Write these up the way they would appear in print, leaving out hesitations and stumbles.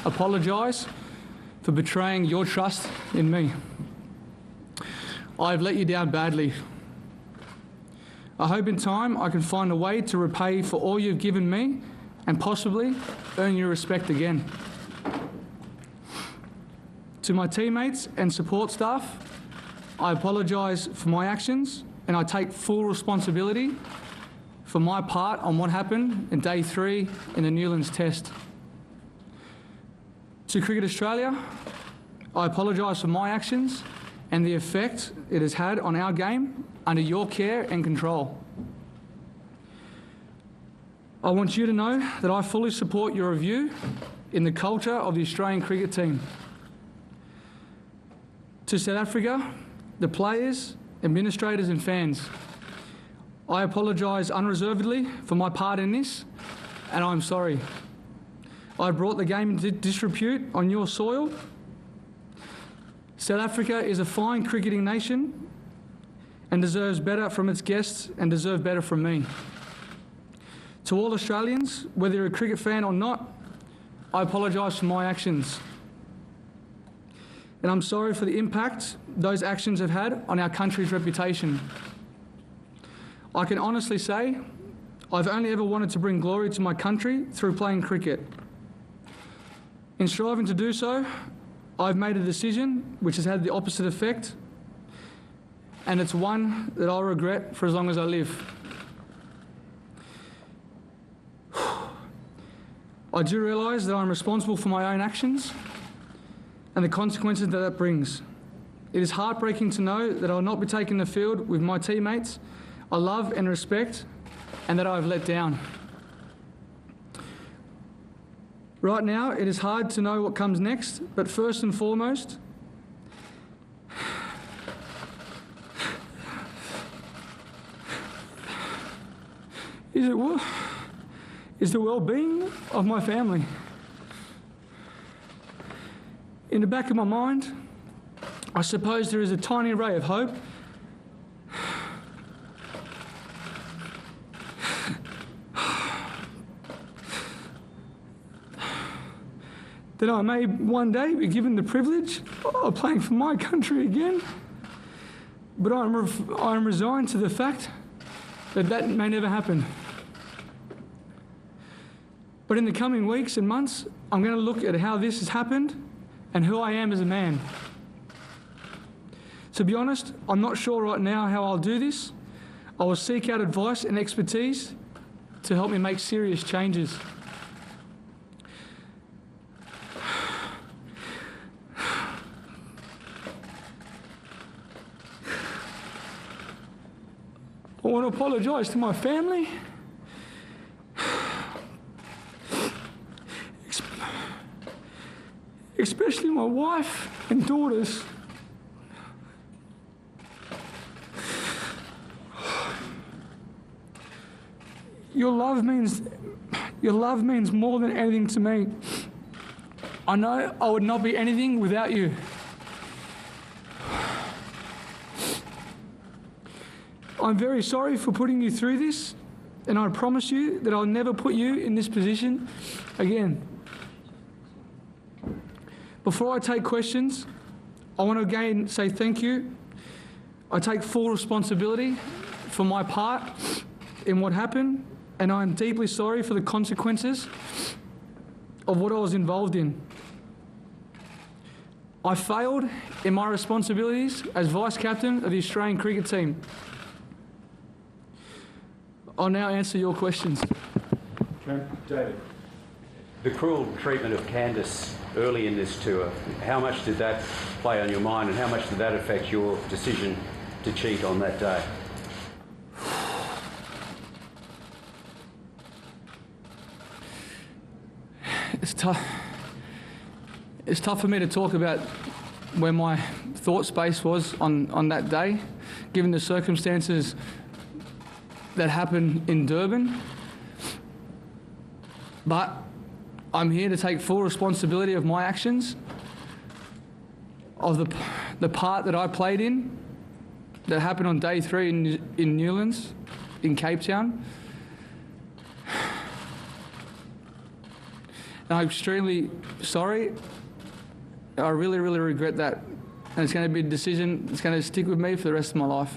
apologise for betraying your trust in me. I have let you down badly. I hope in time I can find a way to repay for all you've given me and possibly earn your respect again. To my teammates and support staff, I apologise for my actions and I take full responsibility for my part on what happened in day 3 in the Newlands test. To Cricket Australia, I apologise for my actions and the effect it has had on our game under your care and control. I want you to know that I fully support your review in the culture of the Australian cricket team. To South Africa, the players, administrators and fans, I apologise unreservedly for my part in this, and I'm sorry. I brought the game into disrepute on your soil. South Africa is a fine cricketing nation and deserves better from its guests and deserve better from me. To all Australians, whether you're a cricket fan or not, I apologise for my actions. And I'm sorry for the impact those actions have had on our country's reputation. I can honestly say I've only ever wanted to bring glory to my country through playing cricket. In striving to do so, I've made a decision which has had the opposite effect, and it's one that I'll regret for as long as I live. I do realise that I'm responsible for my own actions and the consequences that brings. It is heartbreaking to know that I will not be taking the field with my teammates I love and respect, and that I have let down. Right now, it is hard to know what comes next, but first and foremost, is the well-being of my family. In the back of my mind, I suppose there is a tiny ray of hope that I may one day be given the privilege of playing for my country again. But I'm resigned to the fact that that may never happen. But in the coming weeks and months, I'm going to look at how this has happened and who I am as a man. To be honest, I'm not sure right now how I'll do this. I will seek out advice and expertise to help me make serious changes. I want to apologise to my family, especially my wife and daughters. Your love means more than anything to me. I know I would not be anything without you. I'm very sorry for putting you through this, and I promise you that I'll never put you in this position again. Before I take questions, I want to again say thank you. I take full responsibility for my part in what happened, and I am deeply sorry for the consequences of what I was involved in. I failed in my responsibilities as vice-captain of the Australian cricket team. I'll now answer your questions. David, the cruel treatment of Candice early in this tour, how much did that play on your mind and how much did that affect your decision to cheat on that day? It's tough. It's tough for me to talk about where my thought space was on that day, given the circumstances that happened in Durban. But I'm here to take full responsibility of my actions, of the part that I played in, that happened on day 3 in Newlands, in Cape Town. And I'm extremely sorry. I really, really regret that. And it's going to be a decision that's going to stick with me for the rest of my life.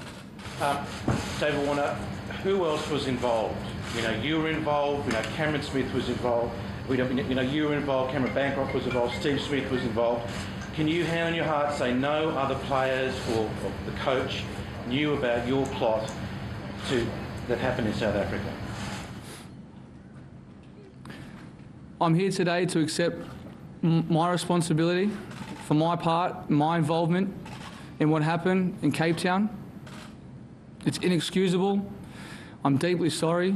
David Warner, who else was involved? You know, you were involved, you know, Cameron Smith was involved, you know, you were involved, Cameron Bancroft was involved, Steve Smith was involved. Can you, hand on your heart, say no other players or the coach knew about your plot that happened in South Africa? I'm here today to accept my responsibility for my part, my involvement in what happened in Cape Town. It's inexcusable. I'm deeply sorry.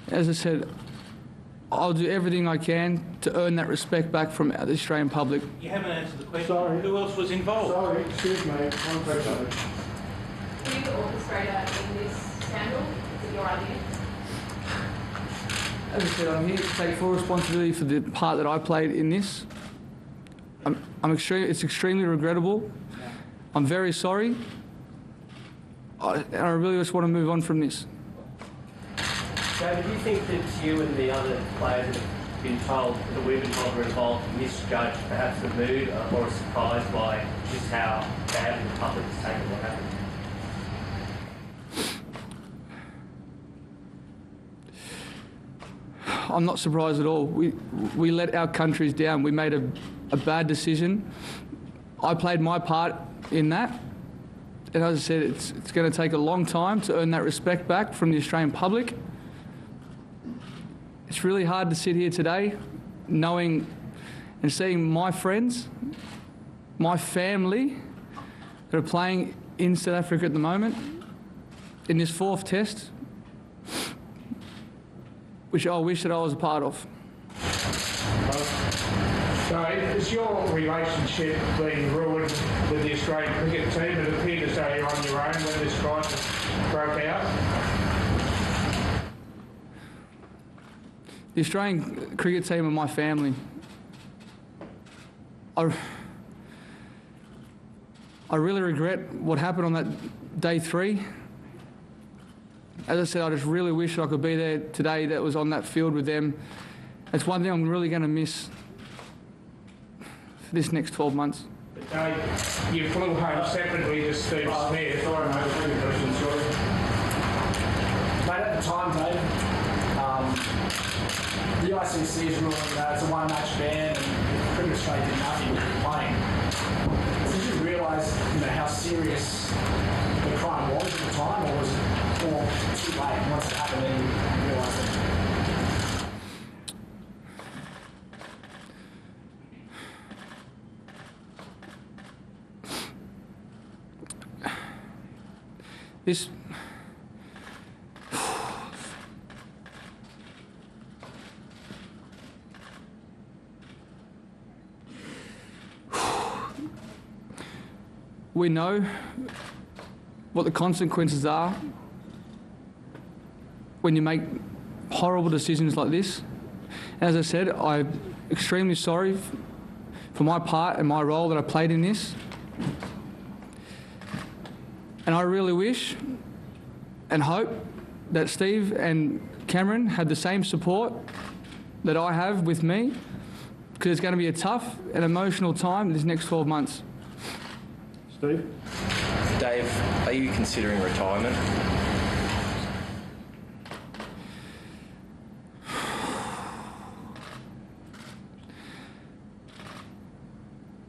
As I said, I'll do everything I can to earn that respect back from the Australian public. You haven't answered the question. Sorry. Who else was involved? Sorry, excuse me, one question. Were you the orchestrator in this scandal? Is it your idea? As I said, I'm here to take full responsibility for the part that I played in this. It's extremely regrettable. I'm very sorry. And I really just want to move on from this. David, do you think that you and the other players have been told, that we've been told were involved, misjudged perhaps the mood or are surprised by just how badly the public has taken what happened? I'm not surprised at all. We let our countries down. We made a bad decision. I played my part in that. And as I said, it's going to take a long time to earn that respect back from the Australian public. It's really hard to sit here today knowing and seeing my friends, my family that are playing in South Africa at the moment in this fourth test, which I wish that I was a part of. So has your relationship been ruined with the Australian cricket team? It appeared as though you're on your own when this crisis broke out. The Australian cricket team are my family. I really regret what happened on that day 3. As I said, I just really wish I could be there today that was on that field with them. That's one thing I'm really going to miss for this next 12 months. You flew home separately to Steve Smith. Sorry, mate, I'll take a question, sorry. Mate, at the time, Dave, the ICC is ruling that it's a one-match ban and cricket Australia did nothing with playing. Did you realise, how serious the crime was at the time, or was it more too late once it happened and you realised it? This... We know what the consequences are when you make horrible decisions like this. As I said, I'm extremely sorry for my part and my role that I played in this. And I really wish and hope that Steve and Cameron had the same support that I have with me, because it's going to be a tough and emotional time this next 12 months. Steve? Dave, are you considering retirement?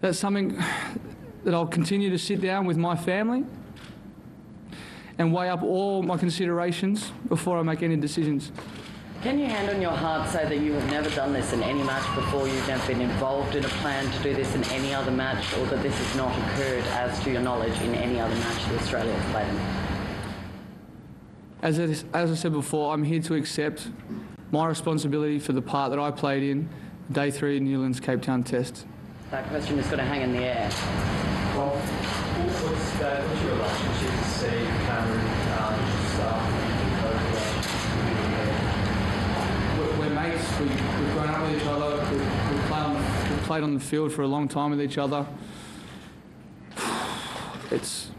That's something that I'll continue to sit down with my family and weigh up all my considerations before I make any decisions. Can you, hand on your heart, say that you have never done this in any match before, you've never been involved in a plan to do this in any other match, or that this has not occurred, as to your knowledge, in any other match that Australia has played in? As I said before, I'm here to accept my responsibility for the part that I played in Day 3 in New Zealand's Cape Town Test. That question is going to hang in the air. Well, what's your relationship with Steve, Cameron, We're mates, we've grown up with each other, we've played on the field for a long time with each other. It's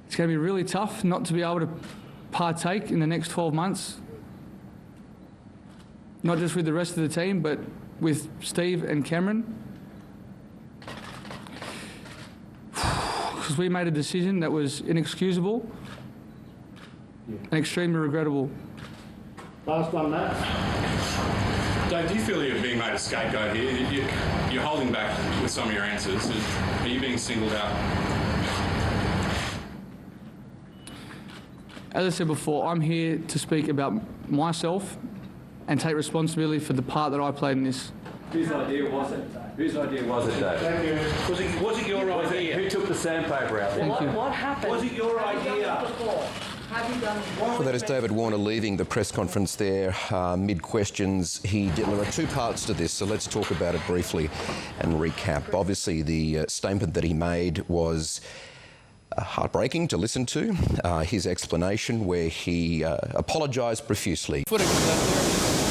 going to be really tough not to be able to partake in the next 12 months, not just with the rest of the team, but with Steve and Cameron. Because we made a decision that was inexcusable and extremely regrettable. Last one, Matt. Dave, do you feel you're being made a scapegoat here? You're holding back with some of your answers. Are you being singled out? As I said before, I'm here to speak about myself and take responsibility for the part that I played in this. Whose idea was it? Whose idea was it, Dave? Thank you. Was it your idea? Who took the sandpaper out there? Thank you. What happened? Was it your idea? Have you done it? Well, that is David Warner leaving the press conference there mid-questions. There are two parts to this, so let's talk about it briefly and recap. Obviously, the statement that he made was heartbreaking to listen to. His explanation where he apologised profusely. Footage of that there.